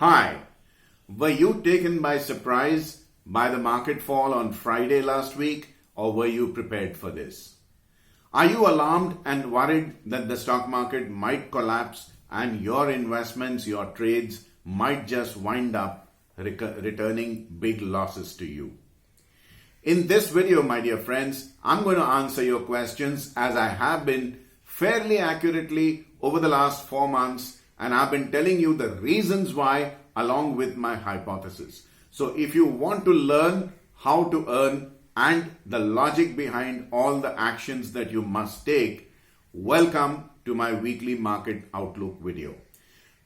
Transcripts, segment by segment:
Hi, were you taken by surprise by the market fall on Friday last week, or were you prepared for this? Are you alarmed and worried that the stock market might collapse and your investments, your trades might just wind up returning big losses to you? In this video, my dear friends, I'm going to answer your questions as I have been fairly accurately over the last 4 months, and I've been telling you the reasons why along with my hypothesis. So if you want to learn how to earn and the logic behind all the actions that you must take, welcome to my weekly market outlook video.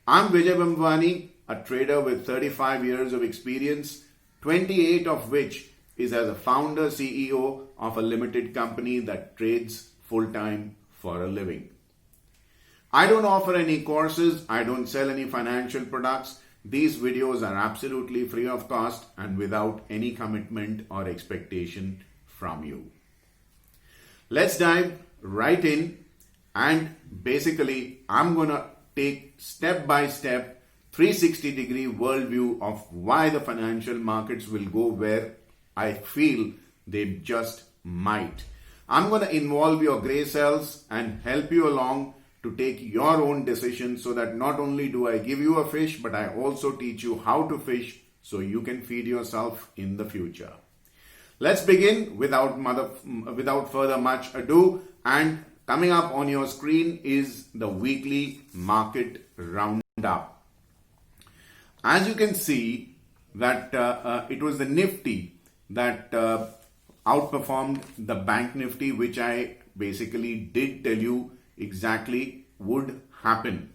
I'm Vijay Bhambwani, a trader with 35 years of experience, 28 of which is as a founder CEO of a limited company that trades full-time for a living. I don't offer any courses, I don't sell any financial products. These videos are absolutely free of cost and without any commitment or expectation from you. Let's dive right in, and basically I'm going to take step by step 360-degree worldview of why the financial markets will go where I feel they just might. I'm going to involve your gray cells and help you along to take your own decisions, so that not only do I give you a fish, but I also teach you how to fish so you can feed yourself in the future. Let's begin without further much ado, and coming up on your screen is the weekly market roundup. As you can see that it was the Nifty that outperformed the bank Nifty, which I basically did tell you exactly would happen.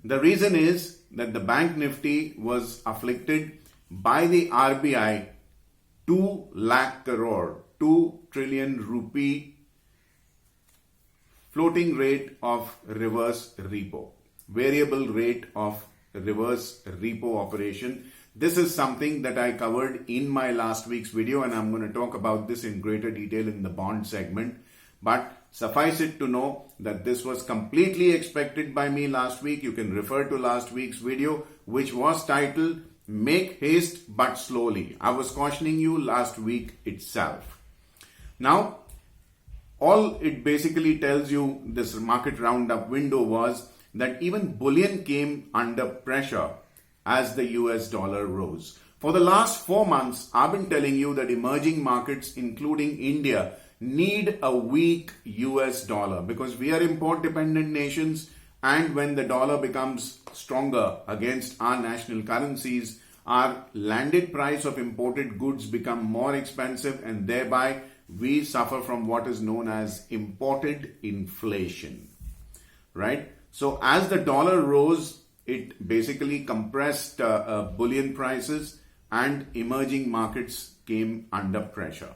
The reason is that the bank Nifty was afflicted by the RBI 2 lakh crore, 2 trillion rupee floating rate of reverse repo, variable rate of reverse repo operation. This is something that I covered in my last week's video, and I'm going to talk about this in greater detail in the bond segment. But suffice it to know that this was completely expected by me last week. You can refer to last week's video, which was titled Make Haste But Slowly. I was cautioning you last week itself. Now, all it basically tells you, this market roundup window, was that even bullion came under pressure as the US dollar rose. For the last 4 months, I've been telling you that emerging markets, including India, need a weak US dollar because we are import dependent nations, and when the dollar becomes stronger against our national currencies, our landed price of imported goods become more expensive, and thereby we suffer from what is known as imported inflation, right? So as the dollar rose, it basically compressed bullion prices, and emerging markets came under pressure.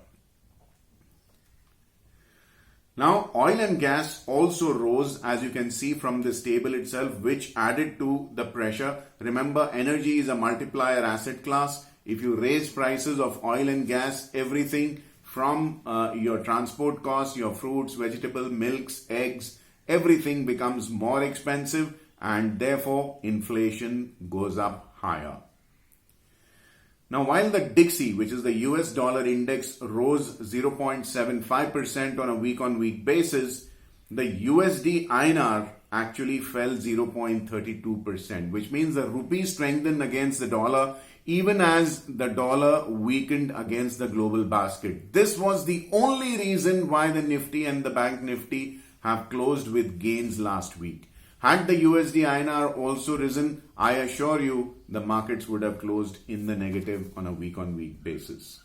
Now, oil and gas also rose, as you can see from this table itself, which added to the pressure. Remember, energy is a multiplier asset class. If you raise prices of oil and gas, everything from your transport costs, your fruits, vegetable, milks, eggs, everything becomes more expensive, and therefore inflation goes up higher. Now, while the Dixie, which is the US dollar index, rose 0.75% on a week-on-week basis, the USD INR actually fell 0.32%, which means the rupee strengthened against the dollar even as the dollar weakened against the global basket. This was the only reason why the Nifty and the bank Nifty have closed with gains last week. Had the USD INR also risen, I assure you the markets would have closed in the negative on a week-on-week basis.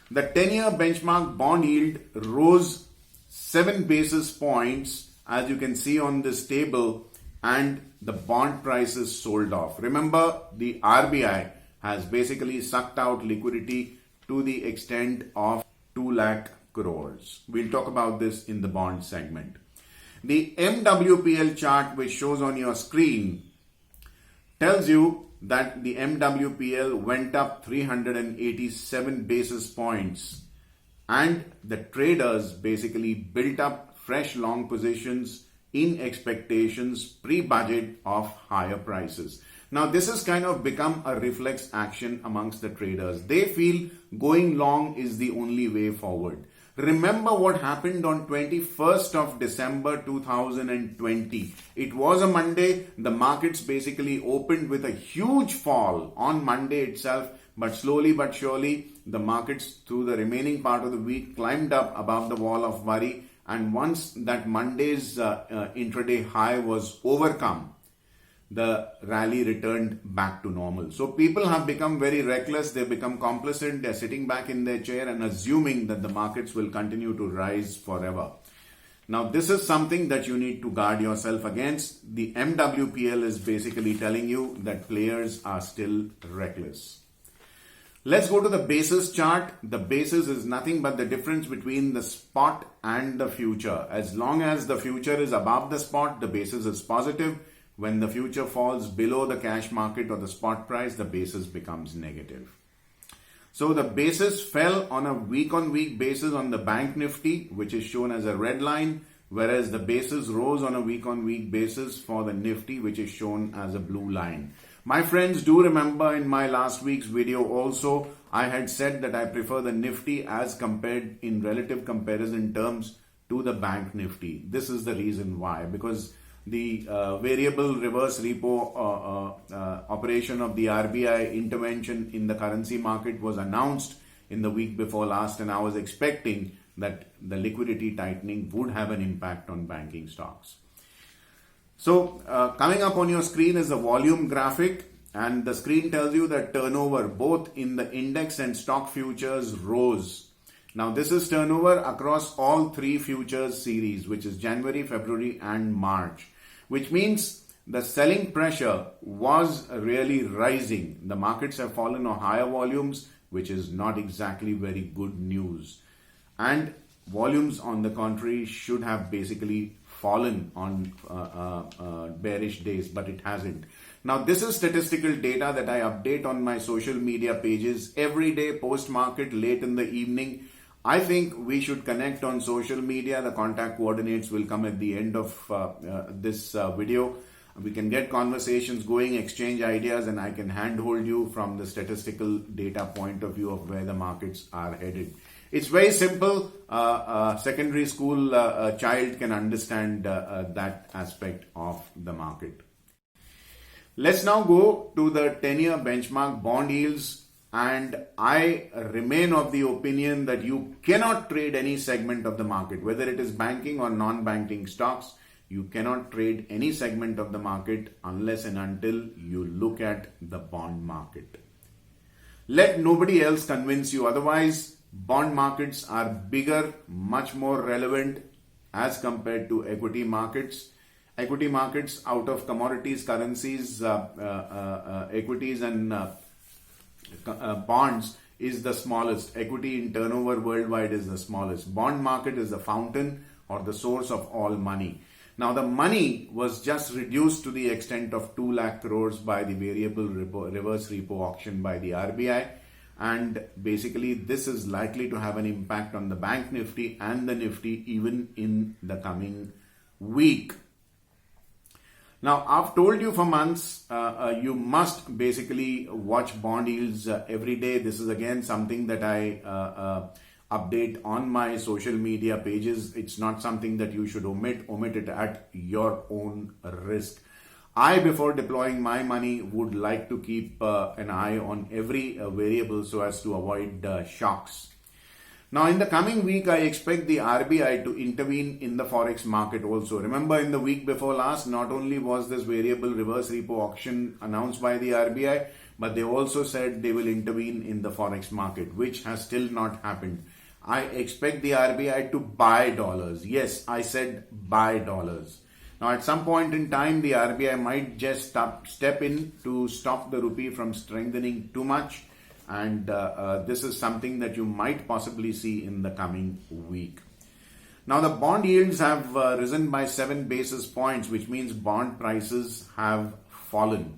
The 10-year benchmark bond yield rose 7 basis points, as you can see on this table, and the bond prices sold off. Remember, the RBI has basically sucked out liquidity to the extent of 2 lakh crores. We'll talk about this in the bond segment. The MWPL chart, which shows on your screen, tells you that the MWPL went up 387 basis points, and the traders basically built up fresh long positions in expectations pre-budget of higher prices. Now, this has kind of become a reflex action amongst the traders. They feel going long is the only way forward. Remember what happened on 21st of December 2020. It was a Monday. The markets basically opened with a huge fall on Monday itself, but slowly but surely the markets through the remaining part of the week climbed up above the wall of worry, and once that Monday's intraday high was overcome, the rally returned back to normal. So people have become very reckless. They've become complacent. They're sitting back in their chair and assuming that the markets will continue to rise forever. Now, this is something that you need to guard yourself against. The MWPL is basically telling you that players are still reckless. Let's go to the basis chart. The basis is nothing but the difference between the spot and the future. As long as the future is above the spot, the basis is positive. When the future falls below the cash market or the spot price, the basis becomes negative. So the basis fell on a week-on-week basis on the Bank Nifty, which is shown as a red line, whereas the basis rose on a week-on-week basis for the Nifty, which is shown as a blue line. My friends, do remember in my last week's video also, I had said that I prefer the Nifty as compared in relative comparison terms to the Bank Nifty. This is the reason why, because the variable reverse repo operation of the RBI intervention in the currency market was announced in the week before last, and I was expecting that the liquidity tightening would have an impact on banking stocks. So coming up on your screen is a volume graphic, and the screen tells you that turnover both in the index and stock futures rose. Now, this is turnover across all three futures series, which is January, February and March, which means the selling pressure was really rising. The markets have fallen on higher volumes, which is not exactly very good news. And volumes, on the contrary, should have basically fallen on bearish days, but it hasn't. Now, this is statistical data that I update on my social media pages every day, post-market, late in the evening. I think we should connect on social media. The contact coordinates will come at the end of this video. We can get conversations going, exchange ideas, and I can handhold you from the statistical data point of view of where the markets are headed. It's very simple. Secondary school child can understand that aspect of the market. Let's now go to the 10-year benchmark bond yields. And I remain of the opinion that you cannot trade any segment of the market, whether it is banking or non-banking stocks. You cannot trade any segment of the market unless and until you look at the bond market. Let nobody else convince you otherwise. Bond markets are bigger, much more relevant as compared to equity markets. Equity markets out of commodities, currencies, equities and bonds is the smallest. Equity in turnover worldwide is the smallest. Bond market is the fountain or the source of all money. Now, the money was just reduced to the extent of 2 lakh crores by the variable reverse repo auction by the RBI. And basically, this is likely to have an impact on the Bank Nifty and the Nifty even in the coming week. Now, I've told you for months, you must basically watch bond yields every day. This is again something that I update on my social media pages. It's not something that you should omit. Omit it at your own risk. I, before deploying my money, would like to keep an eye on every variable so as to avoid shocks. Now, in the coming week, I expect the RBI to intervene in the forex market also. Remember, in the week before last, not only was this variable reverse repo auction announced by the RBI, but they also said they will intervene in the forex market, which has still not happened. I expect the RBI to buy dollars. Yes, I said buy dollars. Now, at some point in time, the RBI might just step in to stop the rupee from strengthening too much. And this is something that you might possibly see in the coming week. Now, the bond yields have risen by 7 basis points, which means bond prices have fallen.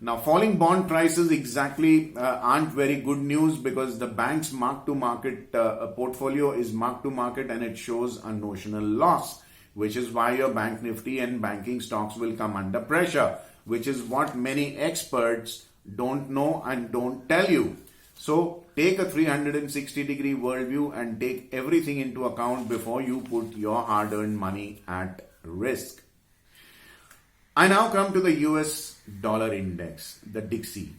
Now, falling bond prices exactly aren't very good news because the bank's mark-to-market portfolio is mark-to-market and it shows a notional loss, which is why your bank nifty and banking stocks will come under pressure, which is what many experts don't know and don't tell you. So take a 360-degree worldview and take everything into account before you put your hard-earned money at risk. I now come to the US dollar index, the Dixie.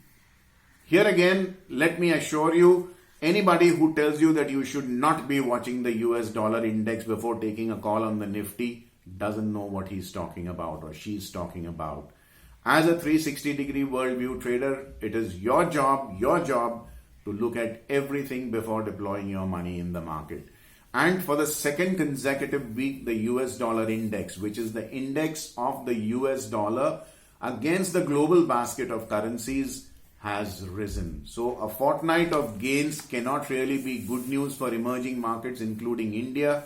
Here again, let me assure you, anybody who tells you that you should not be watching the US dollar index before taking a call on the Nifty doesn't know what he's talking about or she's talking about. As a 360-degree worldview trader, it is your job to look at everything before deploying your money in the market. And for the second consecutive week, the US dollar index, which is the index of the US dollar against the global basket of currencies, has risen. So a fortnight of gains cannot really be good news for emerging markets, including India.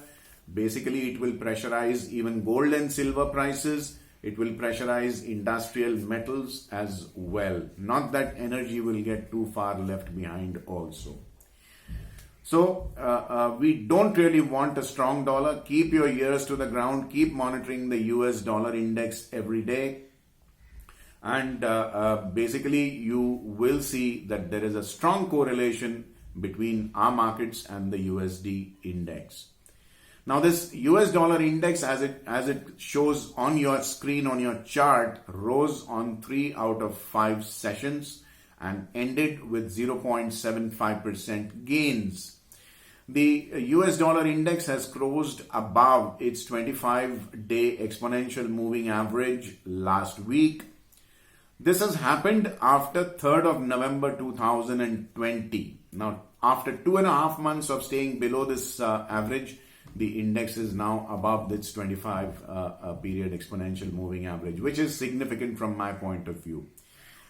Basically, it will pressurize even gold and silver prices. It will pressurize industrial metals as well. Not that energy will get too far left behind also. So we don't really want a strong dollar. Keep your ears to the ground. Keep monitoring the US dollar index every day. And basically, you will see that there is a strong correlation between our markets and the USD index. Now, this US dollar index, as it shows on your screen, on your chart, rose on 3 out of 5 sessions and ended with 0.75% gains. The US dollar index has closed above its 25-day exponential moving average last week. This has happened after 3rd of November 2020. Now, after 2.5 months of staying below this average, the index is now above its 25-period exponential moving average, which is significant from my point of view.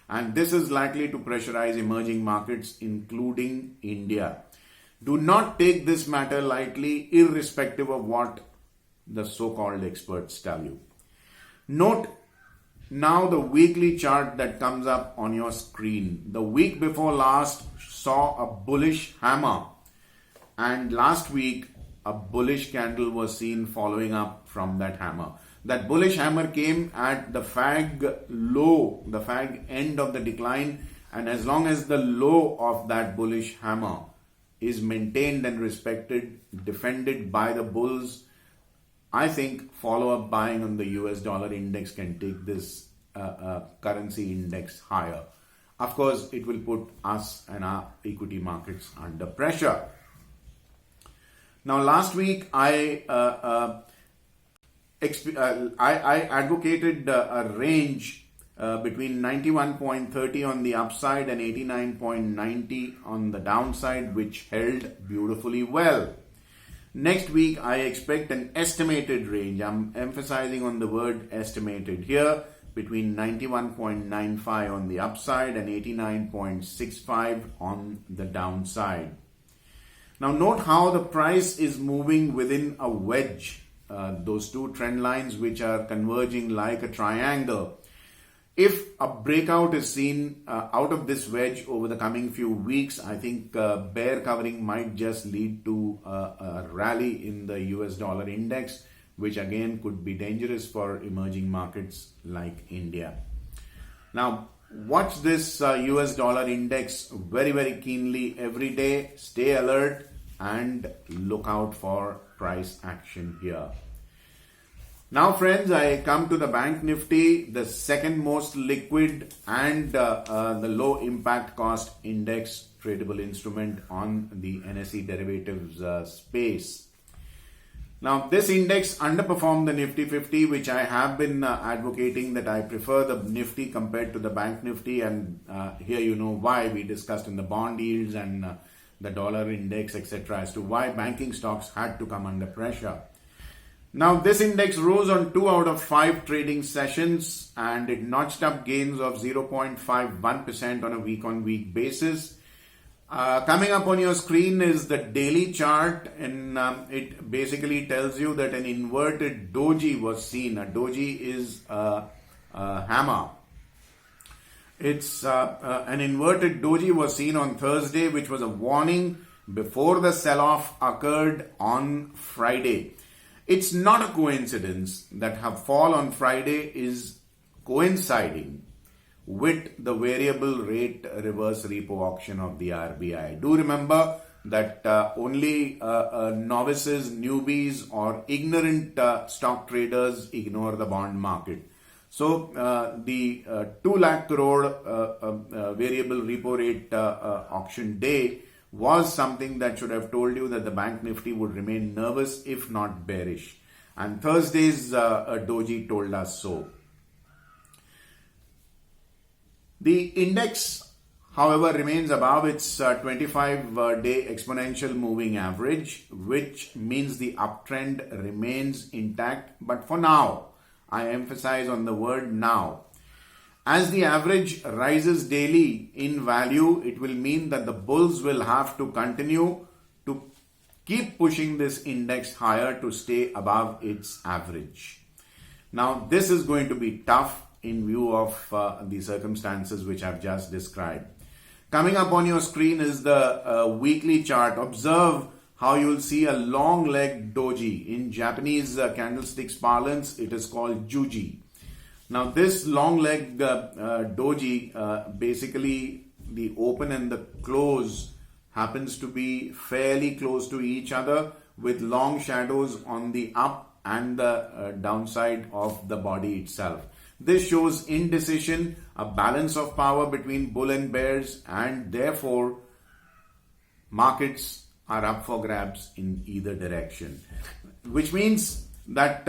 And this is likely to pressurize emerging markets, including India. Do not take this matter lightly, irrespective of what the so-called experts tell you. Note now the weekly chart that comes up on your screen. The week before last saw a bullish hammer, and last week a bullish candle was seen following up from that hammer. That bullish hammer came at the fag low, the fag end of the decline, and as long as the low of that bullish hammer is maintained and respected, defended by the bulls, I think follow-up buying on the US dollar index can take this currency index higher. Of course, it will put us and our equity markets under pressure. Now, last week I advocated a range between 91.30 on the upside and 89.90 on the downside, which held beautifully well. Next week, I expect an estimated range. I'm emphasizing on the word estimated here, between 91.95 on the upside and 89.65 on the downside. Now, note how the price is moving within a wedge, those two trend lines which are converging like a triangle. If a breakout is seen out of this wedge over the coming few weeks, I think bear covering might just lead to a rally in the US dollar index, which again could be dangerous for emerging markets like India. Now, watch this US dollar index very, very keenly every day. Stay alert and look out for price action here. Now, friends, I come to the Bank Nifty, the second most liquid and the low impact cost index tradable instrument on the NSE derivatives space. Now, this index underperformed the Nifty 50, which I have been advocating that I prefer the Nifty compared to the Bank Nifty, and here you know why. We discussed in the bond yields and the dollar index, etc., as to why banking stocks had to come under pressure. Now, this index rose on 2 out of 5 trading sessions and it notched up gains of 0.51% on a week-on-week basis. Coming up on your screen is the daily chart, and it basically tells you that an inverted doji was seen. A doji is a hammer. It's an inverted doji was seen on Thursday, which was a warning before the sell-off occurred on Friday. It's not a coincidence that her fall on Friday is coinciding with the variable rate reverse repo auction of the RBI. Do remember that only novices, newbies, or ignorant stock traders ignore the bond market. So the 2 lakh crore variable repo rate auction day was something that should have told you that the bank Nifty would remain nervous if not bearish. And Thursday's doji told us so. The index, however, remains above its 25-day exponential moving average, which means the uptrend remains intact. But for now, I emphasize on the word now. As the average rises daily in value, it will mean that the bulls will have to continue to keep pushing this index higher to stay above its average. Now, this is going to be tough in view of the circumstances which I've just described. Coming up on your screen is the weekly chart. Observe how you will see a long leg doji. In Japanese candlesticks parlance, it is called juji. Now this long leg doji, basically the open and the close happens to be fairly close to each other with long shadows on the up and the downside of the body itself. This shows indecision, a balance of power between bull and bears, and therefore markets are up for grabs in either direction, which means that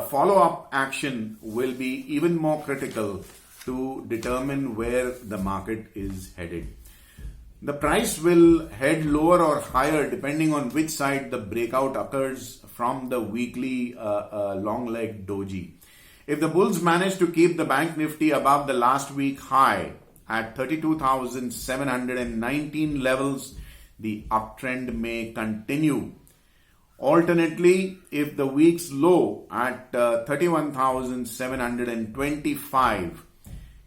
follow-up action will be even more critical to determine where the market is headed. The price will head lower or higher depending on which side the breakout occurs from the weekly long leg doji. If the bulls manage to keep the bank Nifty above the last week high at 32,719 levels, the uptrend may continue. Alternately, if the week's low at 31,725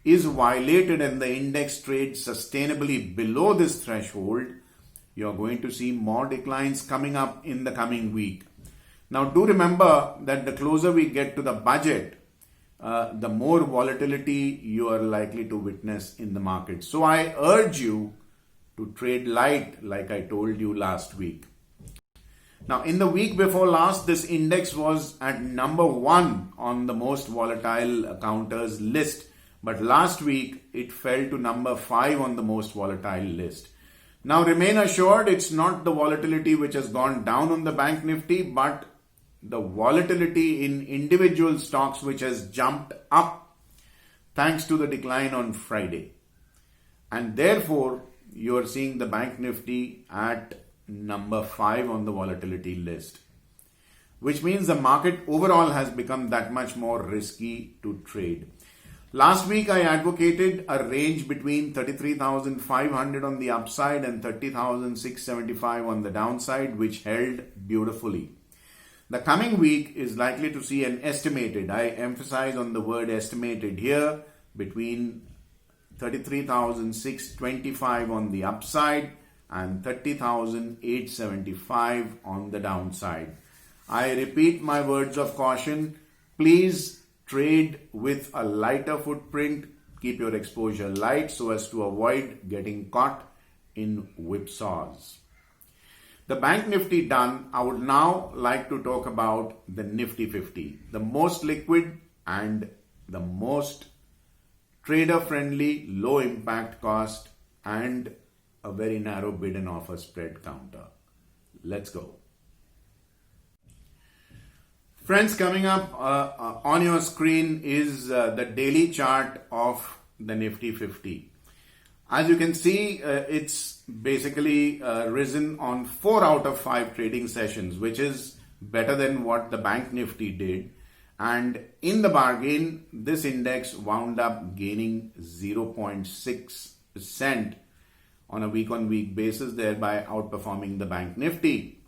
is violated and the index trades sustainably below this threshold, you're going to see more declines coming up in the coming week. Now, do remember that the closer we get to the budget, the more volatility you are likely to witness in the market. So I urge you to trade light like I told you last week. Now, in the week before last, this index was at number 1 on the most volatile counters list. But last week, it fell to number 5 on the most volatile list. Now, remain assured, it's not the volatility which has gone down on the bank Nifty, but the volatility in individual stocks which has jumped up thanks to the decline on Friday. And therefore, you are seeing the bank Nifty at number 5 on the volatility list, which means the market overall has become that much more risky to trade. Last week, I advocated a range between 33,500 on the upside and 30,675 on the downside, which held beautifully. The coming week is likely to see an estimated, I emphasize on the word estimated here, between 33,625 on the upside and 30,875 on the downside. I repeat my words of caution. Please trade with a lighter footprint. Keep your exposure light so as to avoid getting caught in whipsaws. The bank Nifty done, I would now like to talk about the Nifty 50, the most liquid and the most trader-friendly, low-impact cost and a very narrow bid and offer spread counter. Let's go. Friends, coming up on your screen is the daily chart of the Nifty 50. As you can see, it's basically risen on 4 out of 5 trading sessions, which is better than what the bank Nifty did. And in the bargain, this index wound up gaining 0.6% on a week-on-week basis, thereby outperforming the bank Nifty.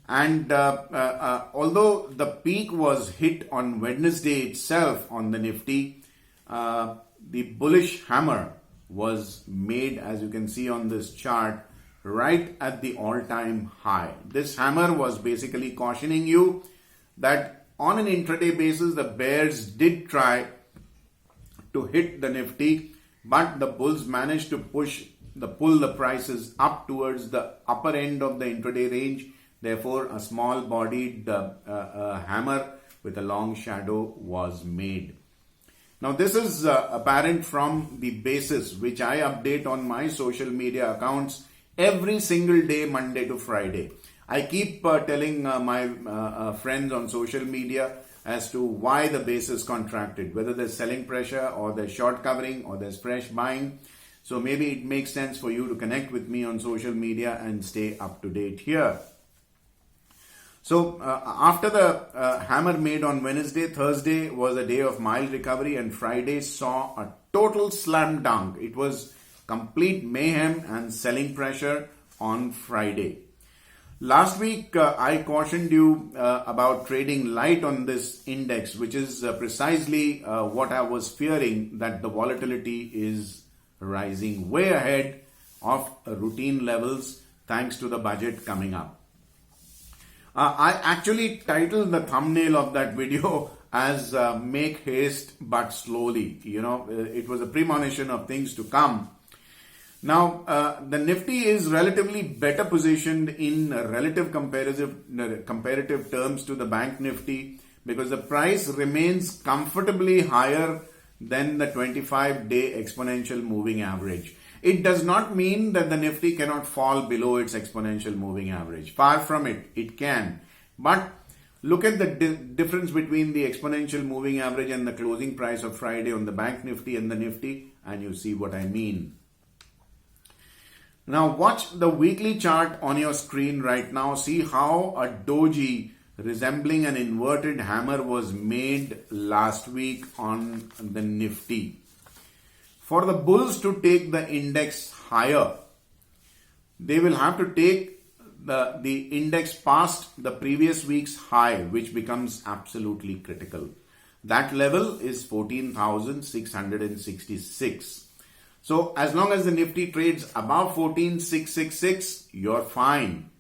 And although the peak was hit on Wednesday itself on the Nifty, the bullish hammer was made, as you can see on this chart, right at the all-time high. This hammer was basically cautioning you that on an intraday basis, the bears did try to hit the Nifty, but the bulls managed to pull the prices up towards the upper end of the intraday range. Therefore, a small bodied hammer with a long shadow was made. Now, this is apparent from the basis which I update on my social media accounts every single day, Monday to Friday. I keep telling my friends on social media as to why the basis contracted, whether there's selling pressure or there's short covering or there's fresh buying. So maybe it makes sense for you to connect with me on social media and stay up to date here. So after the hammer made on Wednesday, Thursday was a day of mild recovery, and Friday saw a total slam dunk. It was complete mayhem and selling pressure on Friday. Last week, I cautioned you about trading light on this index, which is precisely what I was fearing, that the volatility is rising way ahead of routine levels thanks to the budget coming up. I actually titled the thumbnail of that video as Make Haste But Slowly. It was a premonition of things to come. Now, the Nifty is relatively better positioned in relative comparative terms to the Bank Nifty because the price remains comfortably higher than the 25-day exponential moving average. It does not mean that the Nifty cannot fall below its exponential moving average. Far from it, it can. But look at the difference between the exponential moving average and the closing price of Friday on the Bank Nifty and the Nifty, and you see what I mean. Now watch the weekly chart on your screen right now. See how a doji resembling an inverted hammer was made last week on the Nifty. For the bulls to take the index higher, they will have to take the index past the previous week's high, which becomes absolutely critical. That level is 14,666. So as long as the Nifty trades above 14,666, you're fine.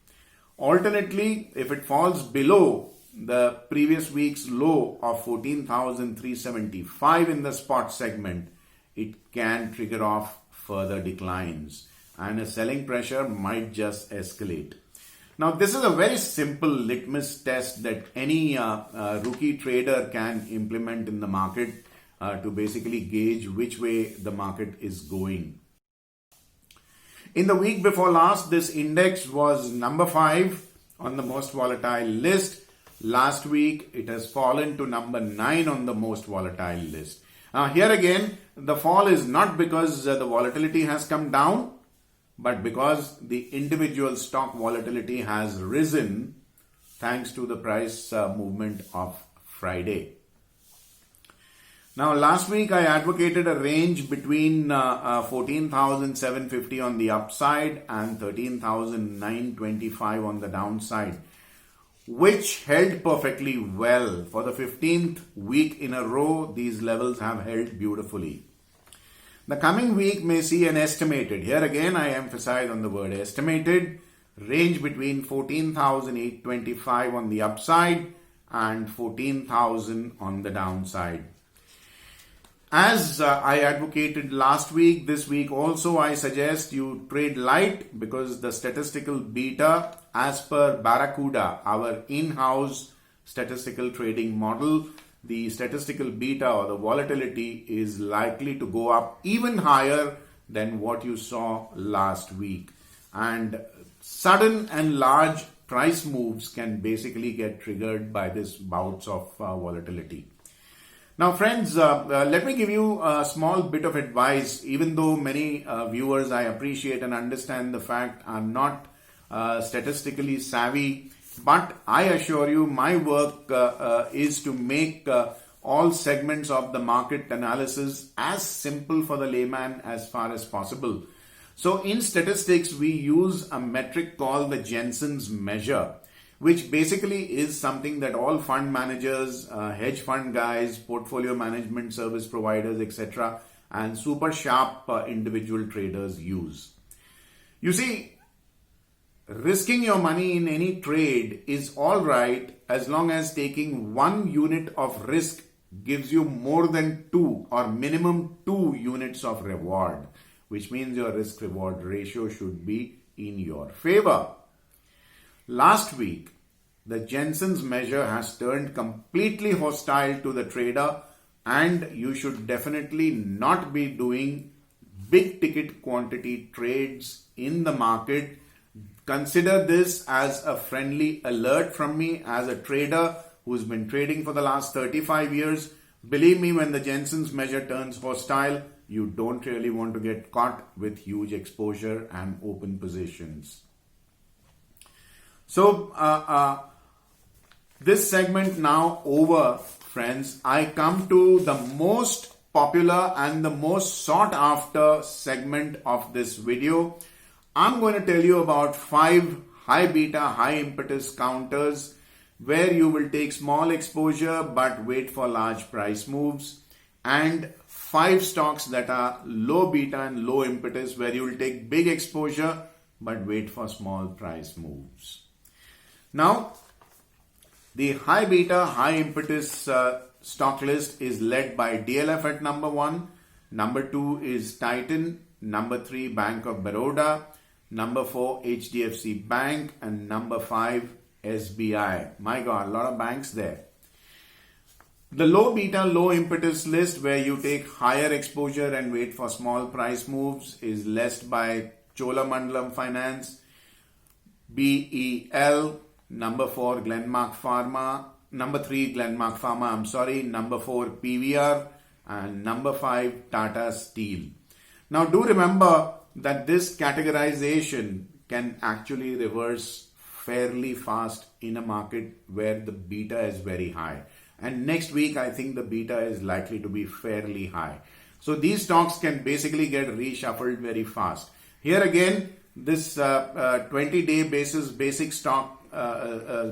Alternately, if it falls below the previous week's low of 14,375 in the spot segment, it can trigger off further declines and a selling pressure might just escalate. Now, this is a very simple litmus test that any rookie trader can implement in the market to basically gauge which way the market is going. In the week before last, this index was number 5 on the most volatile list. Last week, it has fallen to number 9 on the most volatile list. Here again, the fall is not because the volatility has come down, but because the individual stock volatility has risen thanks to the price movement of Friday. Now, last week I advocated a range between 14,750 on the upside and 13,925 on the downside, which held perfectly well. For the 15th week in a row, these levels have held beautifully. The coming week may see an estimated, here again I emphasize on the word estimated, range between 14,825 on the upside and 14,000 on the downside. As I advocated last week, this week also I suggest you trade light because the statistical beta, as per Barracuda, our in-house statistical trading model, the statistical beta or the volatility is likely to go up even higher than what you saw last week. And sudden and large price moves can basically get triggered by this bouts of volatility. Now friends, let me give you a small bit of advice. Even though many viewers I appreciate and understand the fact I'm not statistically savvy, but I assure you my work is to make all segments of the market analysis as simple for the layman as far as possible. So in statistics, we use a metric called the Jensen's measure, which basically is something that all fund managers, hedge fund guys, portfolio management service providers, etc., and super sharp individual traders use. You see, risking your money in any trade is all right as long as taking 1 unit of risk gives you more than 2 or minimum 2 units of reward, which means your risk reward ratio should be in your favor. Last week, the Jensen's measure has turned completely hostile to the trader, and you should definitely not be doing big ticket quantity trades in the market. Consider this as a friendly alert from me as a trader who's been trading for the last 35 years. Believe me, when the Jensen's measure turns hostile, you don't really want to get caught with huge exposure and open positions. So, this segment now over, friends. I come to the most popular and the most sought after segment of this video. I'm going to tell you about 5 high beta, high impetus counters where you will take small exposure but wait for large price moves, and 5 stocks that are low beta and low impetus where you will take big exposure but wait for small price moves. Now, the high beta, high impetus stock list is led by DLF at number 1. Number 2 is Titan. Number 3, Bank of Baroda. Number 4, HDFC Bank. And number 5, SBI. My God, a lot of banks there. The low beta, low impetus list where you take higher exposure and wait for small price moves is led by Cholamandalam Finance, BEL. Number 4, Glenmark Pharma. Number 3, Glenmark Pharma, Number 4, PVR. And number 5, Tata Steel. Now do remember that this categorization can actually reverse fairly fast in a market where the beta is very high. And next week, I think the beta is likely to be fairly high. So these stocks can basically get reshuffled very fast. Here again, this 20-day basis basic stock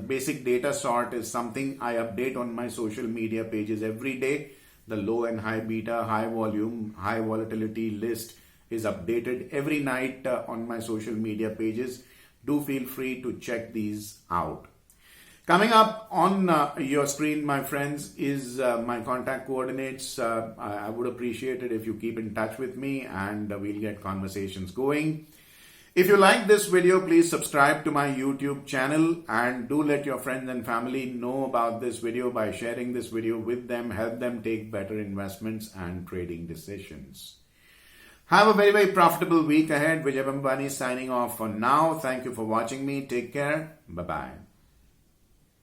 basic data sort is something I update on my social media pages every day. The low and high beta, high volume, high volatility list is updated every night on my social media pages. Do feel free to check these out. Coming up on your screen, my friends, is my contact coordinates. I would appreciate it if you keep in touch with me and we'll get conversations going. If you like this video, please subscribe to my YouTube channel and do let your friends and family know about this video by sharing this video with them. Help them take better investments and trading decisions. Have a very, very profitable week ahead. Vijay Bhambwani signing off for now. Thank you for watching me. Take care. Bye-bye.